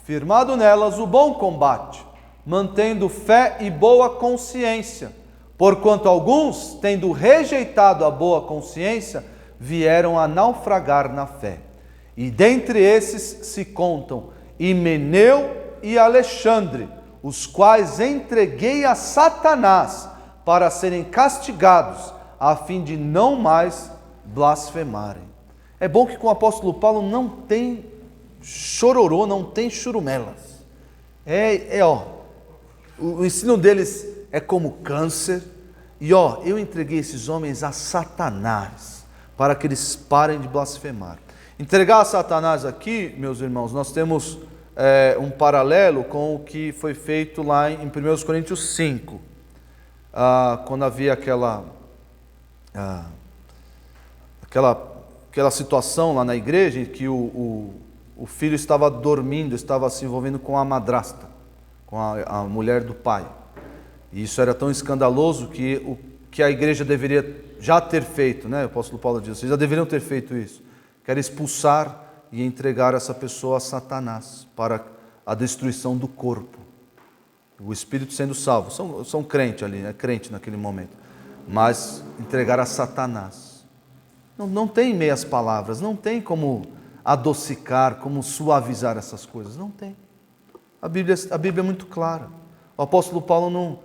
firmado nelas o bom combate, mantendo fé e boa consciência, porquanto alguns, tendo rejeitado a boa consciência, vieram a naufragar na fé. E dentre esses se contam Himeneu e Alexandre, os quais entreguei a Satanás para serem castigados, a fim de não mais blasfemarem. É bom que com o apóstolo Paulo não tem chororô, não tem churumelas. O ensino deles é como câncer. E eu entreguei esses homens a Satanás, para que eles parem de blasfemar. Entregar a Satanás aqui, meus irmãos, nós temos um paralelo com o que foi feito lá em 1 Coríntios 5, quando havia aquela situação lá na igreja em que o filho estava dormindo, estava se envolvendo com a madrasta, com a mulher do pai. E isso era tão escandaloso que a igreja deveria já ter feito, né? O apóstolo Paulo diz, vocês já deveriam ter feito isso. Quer expulsar e entregar essa pessoa a Satanás para a destruição do corpo. O espírito sendo salvo. São crente ali, crente naquele momento. Mas entregar a Satanás. Não tem meias palavras, não tem como adocicar, como suavizar essas coisas. Não tem. A Bíblia é muito clara. O apóstolo Paulo não...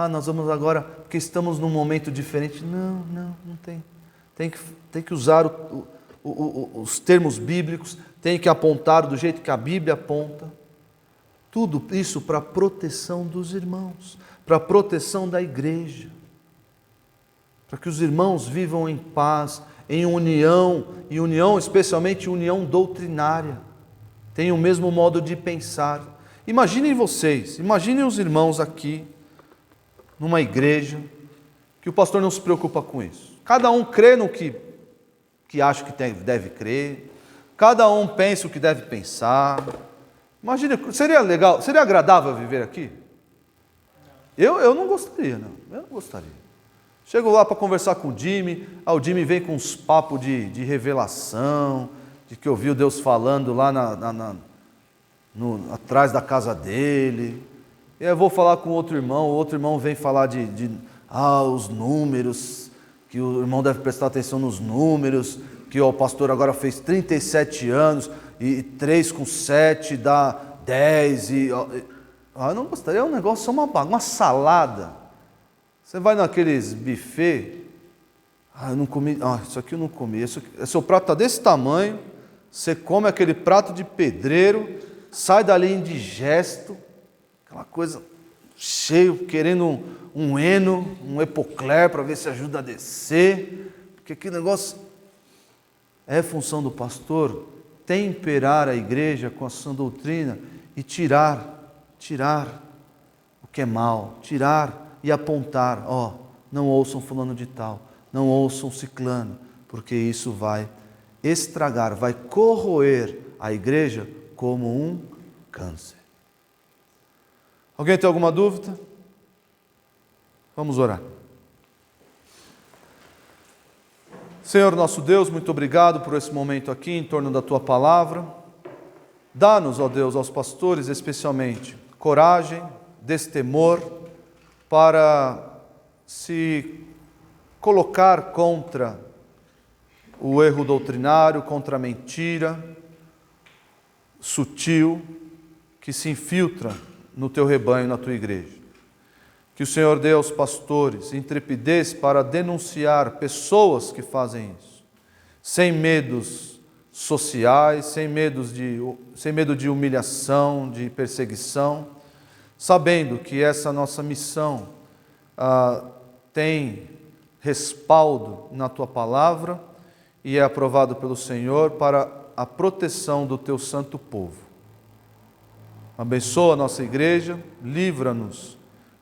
nós vamos agora, porque estamos num momento diferente. Não tem. Tem que usar os termos bíblicos, tem que apontar do jeito que a Bíblia aponta. Tudo isso para a proteção dos irmãos, para a proteção da igreja. Para que os irmãos vivam em paz, em união, e união, especialmente união doutrinária. Tenham o mesmo modo de pensar. Imaginem vocês, imaginem os irmãos aqui, numa igreja, que o pastor não se preocupa com isso. Cada um crê no que acha que deve crer, cada um pensa o que deve pensar. Imagine, seria legal, seria agradável viver aqui? Eu não gostaria, não. Eu não gostaria. Chego lá para conversar com o Jimmy, o Jimmy vem com uns papos de revelação, de que ouviu Deus falando lá atrás da casa dele. E aí eu vou falar com o outro irmão vem falar os números, que o irmão deve prestar atenção nos números, que o pastor agora fez 37 anos, e 3 com 7 dá 10, eu não gostaria, é um negócio, uma salada. Você vai naqueles buffet, eu não comi, isso aqui eu não comi, seu prato está desse tamanho, você come aquele prato de pedreiro, sai dali indigesto, aquela coisa cheio, querendo um eno, um epocler para ver se ajuda a descer, porque aquele negócio... é função do pastor temperar a igreja com a sã doutrina e tirar o que é mal, tirar e apontar, não ouçam fulano de tal, não ouçam ciclano, porque isso vai estragar, vai corroer a igreja como um câncer. Alguém tem alguma dúvida? Vamos orar. Senhor nosso Deus, muito obrigado por esse momento aqui em torno da Tua Palavra. Dá-nos, ó Deus, aos pastores especialmente, coragem, destemor, para se colocar contra o erro doutrinário, contra a mentira sutil que se infiltra no Teu rebanho, na Tua igreja. Que o Senhor dê aos pastores intrepidez para denunciar pessoas que fazem isso, sem medos sociais, sem medo de humilhação, de perseguição, sabendo que essa nossa missão tem respaldo na Tua Palavra e é aprovado pelo Senhor para a proteção do Teu santo povo. Abençoa a nossa igreja, livra-nos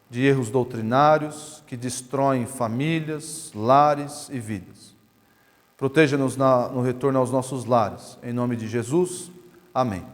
de erros doutrinários que destroem famílias, lares e vidas. Proteja-nos no retorno aos nossos lares. Em nome de Jesus, amém.